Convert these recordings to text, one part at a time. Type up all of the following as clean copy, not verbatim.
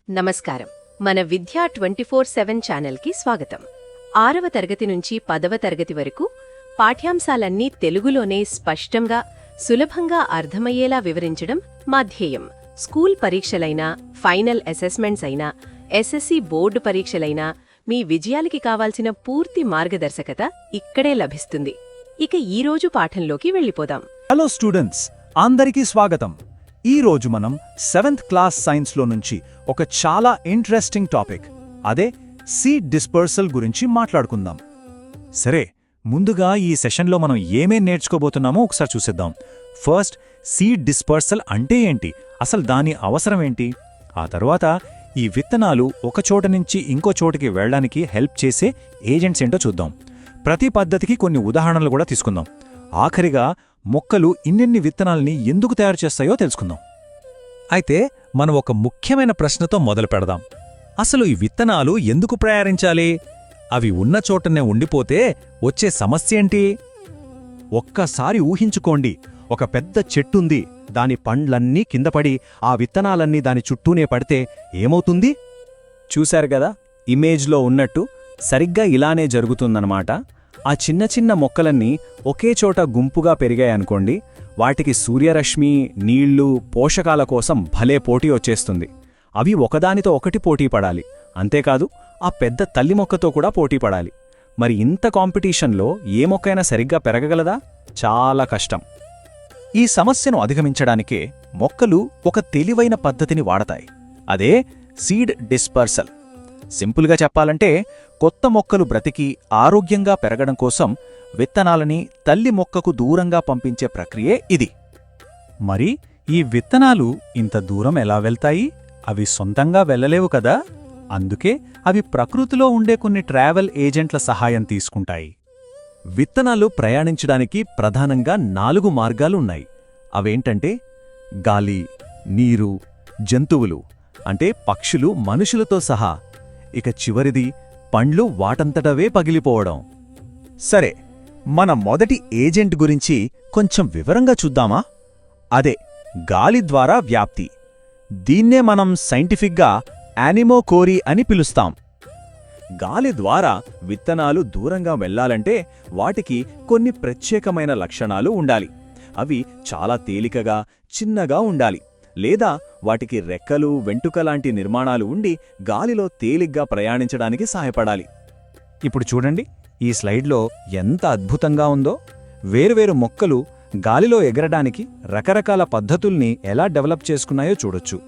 నమస్కారం. మన విద్యా 24/7 ఛానల్కి స్వాగతం. 6వ తరగతి నుంచి 10వ తరగతి వరకు పాఠ్యాంశాలన్నీ తెలుగులోనే స్పష్టంగా, సులభంగా అర్థమయ్యేలా వివరించడం మా ధ్యేయం. స్కూల్ పరీక్షలైనా, ఫైనల్ అసెస్మెంట్స్ అయినా, ఎస్ఎస్సి బోర్డు పరీక్షలైనా మీ విజయాలకి కావాల్సిన పూర్తి మార్గదర్శకత ఇక్కడే లభిస్తుంది. ఇక ఈరోజు పాఠంలోకి వెళ్ళిపోదాం. హలో స్టూడెంట్స్, అందరికీ స్వాగతం. ఈరోజు మనం 7th క్లాస్ సైన్స్లో నుంచి ఒక చాలా ఇంట్రెస్టింగ్ టాపిక్, అదే సీడ్ డిస్పర్సల్ గురించి మాట్లాడుకుందాం. సరే, ముందుగా ఈ సెషన్లో మనం ఏమేం నేర్చుకోబోతున్నామో ఒకసారి చూసేద్దాం. ఫస్ట్, సీడ్ డిస్పర్సల్ అంటే ఏంటి, అసలు దాని అవసరం ఏంటి, ఆ తర్వాత ఈ విత్తనాలు ఒక చోట నుంచి ఇంకో చోటికి వెళ్ళడానికి హెల్ప్ చేసే ఏజెంట్స్ ఏంటో చూద్దాం. ప్రతి పద్ధతికి కొన్ని ఉదాహరణలు కూడా తీసుకుందాం. ఆఖరిగా మొక్కలు ఇన్నెన్ని విత్తనాల్ని ఎందుకు తయారు చేస్తాయో తెలుసుకుందాం. అయితే మనం ఒక ముఖ్యమైన ప్రశ్నతో మొదలు పెడదాం. అసలు ఈ విత్తనాలు ఎందుకు ప్రయాణించాలి? అవి ఉన్న చోటనే ఉండిపోతే వచ్చే సమస్యేంటి? ఒక్కసారి ఊహించుకోండి, ఒక పెద్ద చెట్టుంది, దాని పండ్లన్నీ కిందపడి ఆ విత్తనాలన్నీ దాని చుట్టూనే పడితే ఏమవుతుంది? చూశారు గదా, ఇమేజ్లో ఉన్నట్టు సరిగ్గా ఇలానే జరుగుతుందన్నమాట. ఆ చిన్న చిన్న మొక్కలన్నీ ఒకే చోట గుంపుగా పెరిగాయనుకోండి, వాటికి సూర్యరశ్మి, నీళ్లు, పోషకాల కోసం భలే పోటీ వచ్చేస్తుంది. అవి ఒకదానితో ఒకటి పోటీ పడాలి. అంతేకాదు, ఆ పెద్ద తల్లి మొక్కతో కూడా పోటీ పడాలి. మరి ఇంత కాంపిటీషన్లో ఏ మొక్కైనా సరిగ్గా పెరగగలదా? చాలా కష్టం. ఈ సమస్యను అధిగమించడానికే మొక్కలు ఒక తెలివైన పద్ధతిని వాడతాయి. అదే సీడ్ డిస్పర్సల్. సింపుల్గా చెప్పాలంటే, కొత్త మొక్కలు బ్రతికి ఆరోగ్యంగా పెరగడం కోసం విత్తనాలని తల్లి మొక్కకు దూరంగా పంపించే ప్రక్రియే ఇది. మరి ఈ విత్తనాలు ఇంత దూరం ఎలా వెళ్తాయి? అవి సొంతంగా వెళ్ళలేవు కదా. అందుకే అవి ప్రకృతిలో ఉండే కొన్ని ట్రావెల్ ఏజెంట్ల సహాయం తీసుకుంటాయి. విత్తనాలు ప్రయాణించడానికి ప్రధానంగా 4 మార్గాలున్నాయి. అవేంటంటే గాలి, నీరు, జంతువులు అంటే పక్షులు, మనుషులతో సహా. ఇక చివరిది పండ్లు వాటంతటవే పగిలిపోవడం. సరే, మన మొదటి ఏజెంట్ గురించి కొంచెం వివరంగా చూద్దామా? అదే గాలి ద్వారా వ్యాప్తి. దీన్నే మనం సైంటిఫిక్గా యానిమోకోరీ అని పిలుస్తాం. గాలి ద్వారా విత్తనాలు దూరంగా వెళ్లాలంటే వాటికి కొన్ని ప్రత్యేకమైన లక్షణాలు ఉండాలి. అవి చాలా తేలికగా, చిన్నగా ఉండాలి. లేదా వాటికి రెక్కలు, వెంటుకలాంటి నిర్మాణాలు ఉండి గాలిలో తేలిగ్గా ప్రయాణించడానికి సహాయపడాలి. ఇప్పుడు చూడండి, ఈ స్లైడ్లో ఎంత అద్భుతంగా ఉందో. వేరువేరు మొక్కలు గాలిలో ఎగరడానికి రకరకాల పద్ధతుల్ని ఎలా డెవలప్ చేసుకున్నాయో చూడొచ్చు.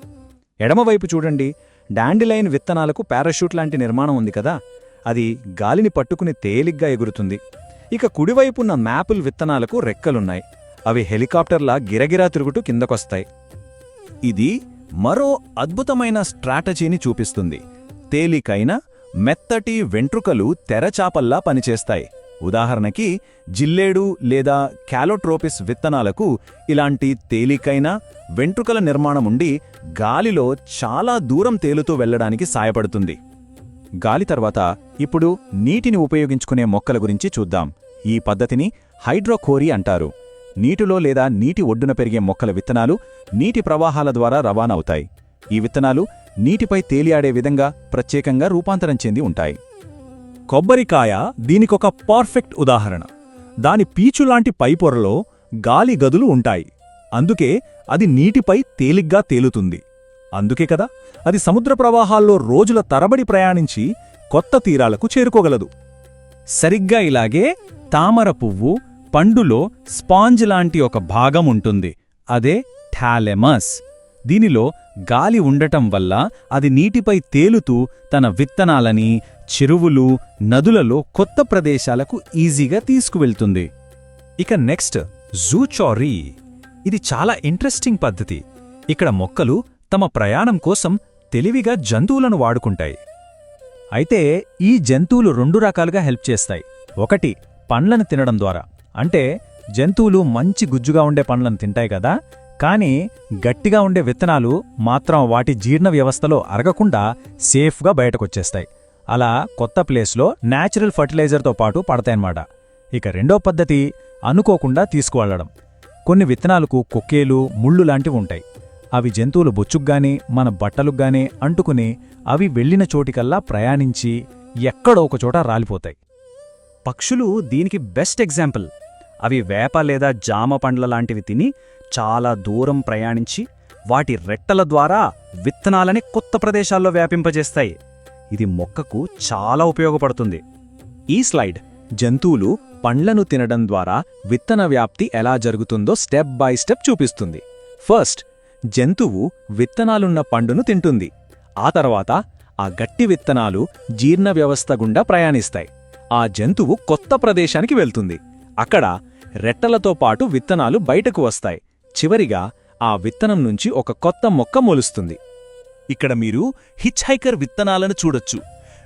ఎడమవైపు చూడండి, డాండిలైన్ విత్తనాలకు పారాషూట్ లాంటి నిర్మాణం ఉంది కదా, అది గాలిని పట్టుకుని తేలిగ్గా ఎగురుతుంది. ఇక కుడివైపున్న మ్యాపుల్ విత్తనాలకు రెక్కలున్నాయి. అవి హెలికాప్టర్లా గిరగిరా తిరుగుతూ కిందకొస్తాయి. ఇది మరో అద్భుతమైన స్ట్రాటజీని చూపిస్తుంది. తేలికైన, మెత్తటి వెంట్రుకలు తెరచాపల్లా పనిచేస్తాయి. ఉదాహరణకి జిల్లేడు లేదా క్యాలోట్రోపిస్ విత్తనాలకు ఇలాంటి తేలికైన వెంట్రుకల నిర్మాణముండి గాలిలో చాలా దూరం తేలుతూ వెళ్లడానికి సాయపడుతుంది. గాలి తర్వాత ఇప్పుడు నీటిని ఉపయోగించుకునే మొక్కల గురించి చూద్దాం. ఈ పద్ధతిని హైడ్రోకోరీ అంటారు. నీటిలో లేదా నీటి ఒడ్డున పెరిగే మొక్కల విత్తనాలు నీటి ప్రవాహాల ద్వారా రవాణవుతాయి. ఈ విత్తనాలు నీటిపై తేలియాడే విధంగా ప్రత్యేకంగా రూపాంతరం చెంది ఉంటాయి. కొబ్బరికాయ దీనికొక పర్ఫెక్ట్ ఉదాహరణ. దాని పీచులాంటి పైపొరలో గాలి గదులు ఉంటాయి. అందుకే అది నీటిపై తేలిగ్గా తేలుతుంది. అందుకే కదా అది సముద్ర ప్రవాహాల్లో రోజుల తరబడి ప్రయాణించి కొత్త తీరాలకు చేరుకోగలదు. సరిగ్గా ఇలాగే తామర పువ్వు పండులో స్పాంజ్ లాంటి ఒక భాగం ఉంటుంది. అదే థాలెమస్. దీనిలో గాలి ఉండటం వల్ల అది నీటిపై తేలుతూ తన విత్తనాలని చెరువులు, నదులలో కొత్త ప్రదేశాలకు ఈజీగా తీసుకువెళ్తుంది. ఇక నెక్స్ట్ జూచోరీ. ఇది చాలా ఇంట్రెస్టింగ్ పద్ధతి. ఇక్కడ మొక్కలు తమ ప్రయాణం కోసం తెలివిగా జంతువులను వాడుకుంటాయి. అయితే ఈ జంతువులు 2 రకాలుగా హెల్ప్ చేస్తాయి. ఒకటి, పండ్లను తినడం ద్వారా. అంటే జంతువులు మంచి గుజ్జుగా ఉండే పండ్లను తింటాయి కదా, కానీ గట్టిగా ఉండే విత్తనాలు మాత్రం వాటి జీర్ణ వ్యవస్థలో అరగకుండా సేఫ్గా బయటకొచ్చేస్తాయి. అలా కొత్త ప్లేస్లో న్యాచురల్ ఫర్టిలైజర్తో పాటు పడతాయన్నమాట. ఇక రెండో పద్ధతి అనుకోకుండా తీసుకువెళ్లడం. కొన్ని విత్తనాలకు కొక్కేలు, ముళ్ళు లాంటివి ఉంటాయి. అవి జంతువుల బొచ్చుగ్గానే మన బట్టలుగ్గానే అంటుకుని అవి వెళ్ళిన చోటికల్లా ప్రయాణించి ఎక్కడో ఒకచోట రాలిపోతాయి. పక్షులు దీనికి బెస్ట్ ఎగ్జాంపుల్. అవి వేప లేదా జామ పండ్ల లాంటివి తిని చాలా దూరం ప్రయాణించి వాటి రెట్టల ద్వారా విత్తనాలని కొత్త ప్రదేశాల్లో వ్యాపింపజేస్తాయి. ఇది మొక్కకు చాలా ఉపయోగపడుతుంది. ఈ స్లైడ్ జంతువులు పండ్లను తినడం ద్వారా విత్తన వ్యాప్తి ఎలా జరుగుతుందో స్టెప్ బై స్టెప్ చూపిస్తుంది. ఫస్ట్, జంతువు విత్తనాలున్న పండును తింటుంది. ఆ తర్వాత ఆ గట్టి విత్తనాలు జీర్ణ వ్యవస్థ గుండా ప్రయాణిస్తాయి. ఆ జంతువు కొత్త ప్రదేశానికి వెళ్తుంది. అక్కడ రెట్టలతో పాటు విత్తనాలు బయటకు వస్తాయి. చివరిగా ఆ విత్తనం నుంచి ఒక కొత్త మొక్క మొలుస్తుంది. ఇక్కడ మీరు హిచ్హైకర్ విత్తనాలను చూడొచ్చు.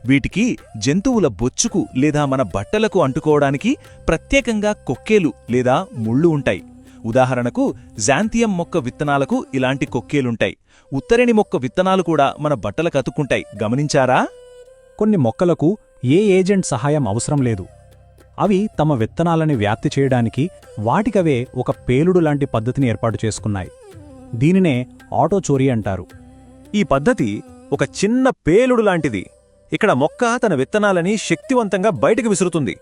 వీటికి జంతువుల బొచ్చుకు లేదా మన బట్టలకు అంటుకోవడానికి ప్రత్యేకంగా కొక్కేలు లేదా ముళ్ళు ఉంటాయి. ఉదాహరణకు జాంతియం మొక్క విత్తనాలకు ఇలాంటి కొక్కేలుంటాయి. ఉత్తరేణి మొక్క విత్తనాలు కూడా మన బట్టలకు అతుక్కుంటాయి. గమనించారా? కొన్ని మొక్కలకు ఏ ఏజెంట్ సహాయం అవసరం లేదు. అవి తమ విత్తనాలని వ్యాప్తి చేయడానికి వాటికవే ఒక పేలుడు లాంటి పద్ధతిని ఏర్పాటు చేసుకున్నాయి. దీనినే ఆటోచోరీ అంటారు. ఈ పద్ధతి ఒక చిన్న పేలుడు లాంటిది. ఇక్కడ మొక్క తన విత్తనాలని శక్తివంతంగా బయటకు విసురుతుంది.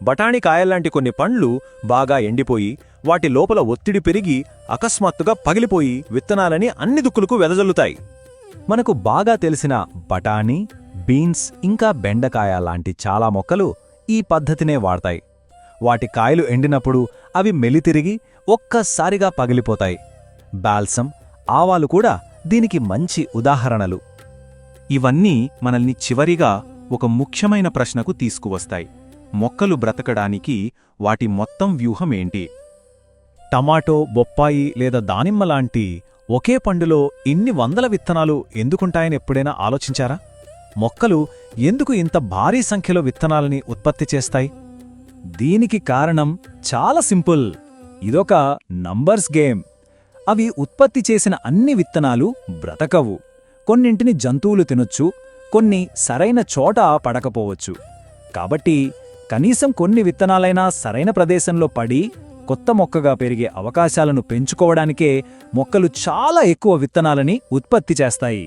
బఠాణీ కాయల్లాంటి కొన్ని పండ్లు బాగా ఎండిపోయి వాటి లోపల ఒత్తిడి పెరిగి అకస్మాత్తుగా పగిలిపోయి విత్తనాలని అన్ని దిక్కులకు వెదజల్లుతాయి. మనకు బాగా తెలిసిన బఠానీ, బీన్స్ ఇంకా బెండకాయ లాంటి చాలా మొక్కలు ఈ పద్ధతినే వాడతాయి. వాటి కాయలు ఎండినప్పుడు అవి మెలితిరిగి ఒక్కసారిగా పగిలిపోతాయి. బాల్సం, ఆవాలు కూడా దీనికి మంచి ఉదాహరణలు. ఇవన్నీ మనల్ని చివరిగా ఒక ముఖ్యమైన ప్రశ్నకు తీసుకువస్తాయి. మొక్కలు బ్రతకడానికి వాటి మొత్తం వ్యూహమేంటి? టమాటో, బొప్పాయి లేదా దానిమ్మ లాంటి ఒకే పండులో ఇన్ని వందల విత్తనాలు ఎందుకుంటాయని ఎప్పుడైనా ఆలోచించారా? మొక్కలు ఎందుకు ఇంత భారీ సంఖ్యలో విత్తనాలని ఉత్పత్తి చేస్తాయి? దీనికి కారణం చాలా సింపుల్. ఇదొక నంబర్స్ గేమ్. అవి ఉత్పత్తి చేసిన అన్ని విత్తనాలు బ్రతకవు. కొన్నింటిని జంతువులు తినొచ్చు, కొన్ని సరైన చోట పడకపోవచ్చు. కాబట్టి కనీసం కొన్ని విత్తనాలైనా సరైన ప్రదేశంలో పడి కొత్త మొక్కగా పెరిగే అవకాశాలను పెంచుకోవడానికే మొక్కలు చాలా ఎక్కువ విత్తనాలని ఉత్పత్తి చేస్తాయి.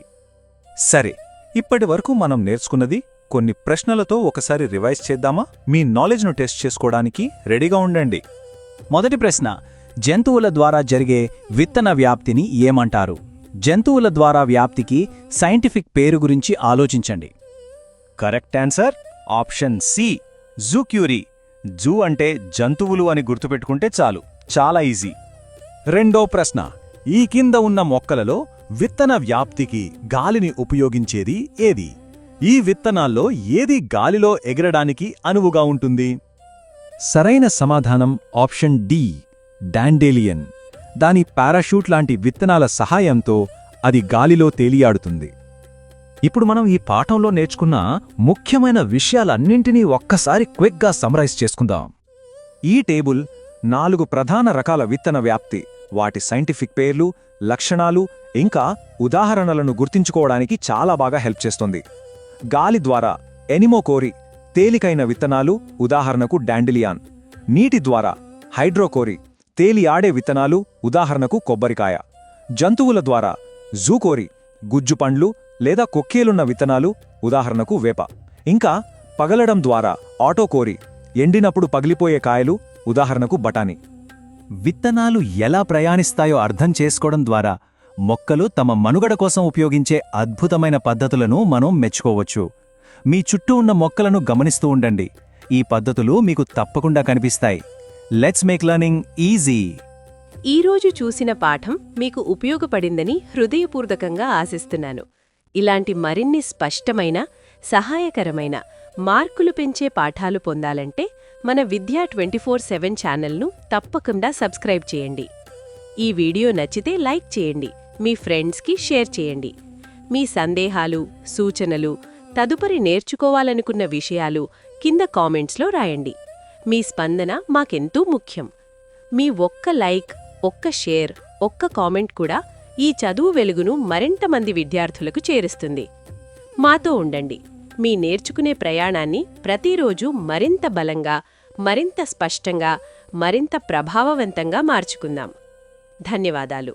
సరే, ఇప్పటివరకు మనం నేర్చుకున్నది కొన్ని ప్రశ్నలతో ఒకసారి రివైజ్ చేద్దామా? మీ నాలెడ్జ్ను టెస్ట్ చేసుకోవడానికి రెడీగా ఉండండి. మొదటి ప్రశ్న, జంతువుల ద్వారా జరిగే విత్తన వ్యాప్తిని ఏమంటారు? జంతువుల ద్వారా వ్యాప్తికి సైంటిఫిక్ పేరు గురించి ఆలోచించండి. కరెక్ట్ ఆన్సర్ ఆప్షన్ సి, జూక్యూరీ. జూ అంటే జంతువులు అని గుర్తుపెట్టుకుంటే చాలు, చాలా ఈజీ. రెండో ప్రశ్న, ఈ కింద ఉన్న మొక్కలలో విత్తన వ్యాప్తికి గాలిని ఉపయోగించేది ఏది? ఈ విత్తనాల్లో ఏది గాలిలో ఎగరడానికి అనువుగా ఉంటుంది? సరైన సమాధానం ఆప్షన్ డి, డాండేలియన్. దాని పారాషూట్ లాంటి విత్తనాల సహాయంతో అది గాలిలో తేలియాడుతుంది. ఇప్పుడు మనం ఈ పాఠంలో నేర్చుకున్న ముఖ్యమైన విషయాలన్నింటినీ ఒక్కసారి క్విక్గా సమరైజ్ చేసుకుందాం. ఈ టేబుల్ 4 ప్రధాన రకాల విత్తన వ్యాప్తి, వాటి సైంటిఫిక్ పేర్లు, లక్షణాలు ఇంకా ఉదాహరణలను గుర్తించుకోవడానికి చాలా బాగా హెల్ప్ చేస్తుంది. గాలి ద్వారా ఎనిమోకోరి, తేలికైన విత్తనాలు, ఉదాహరణకు డాండిలియాన్. నీటి ద్వారా హైడ్రోకోరి, తేలి ఆడే విత్తనాలు, ఉదాహరణకు కొబ్బరికాయ. జంతువుల ద్వారా జూకోరి, గుజ్జు పండ్లు లేదా కొక్కేలున్న విత్తనాలు, ఉదాహరణకు వేప. ఇంకా పగలడం ద్వారా ఆటోకోరి, ఎండినప్పుడు పగిలిపోయే కాయలు, ఉదాహరణకు బఠానీ. విత్తనాలు ఎలా ప్రయాణిస్తాయో అర్థం చేసుకోవడం ద్వారా మొక్కలు తమ మనుగడ కోసం ఉపయోగించే అద్భుతమైన పద్ధతులను మనం మెచ్చుకోవచ్చు. మీ చుట్టూ ఉన్న మొక్కలను గమనిస్తూ ఉండండి. ఈ పద్ధతులు మీకు తప్పకుండా కనిపిస్తాయి. Let's make learning easy. ఈరోజు చూసిన పాఠం మీకు ఉపయోగపడిందని హృదయపూర్వకంగా ఆశిస్తున్నాను. ఇలాంటి మరిన్ని స్పష్టమైన, సహాయకరమైన, మార్కులు పెంచే పాఠాలు పొందాలంటే మన విద్యా 24/7 ఛానల్ను తప్పకుండా సబ్స్క్రైబ్ చేయండి. ఈ వీడియో నచ్చితే లైక్ చేయండి, మీ ఫ్రెండ్స్కి షేర్ చేయండి. మీ సందేహాలు, సూచనలు, తదుపరి నేర్చుకోవాలనుకున్న విషయాలు కింద కామెంట్స్లో రాయండి. మీ స్పందన మాకెంతో ముఖ్యం. మీ ఒక్క లైక్, ఒక్క షేర్, ఒక్క కామెంట్ కూడా ఈ చదువు వెలుగును మరింత మంది విద్యార్థులకు చేరుస్తుంది. మాతో ఉండండి. మీ నేర్చుకునే ప్రయాణాన్ని ప్రతిరోజు మరింత బలంగా, మరింత స్పష్టంగా, మరింత ప్రభావవంతంగా మార్చుకుందాం. ధన్యవాదాలు.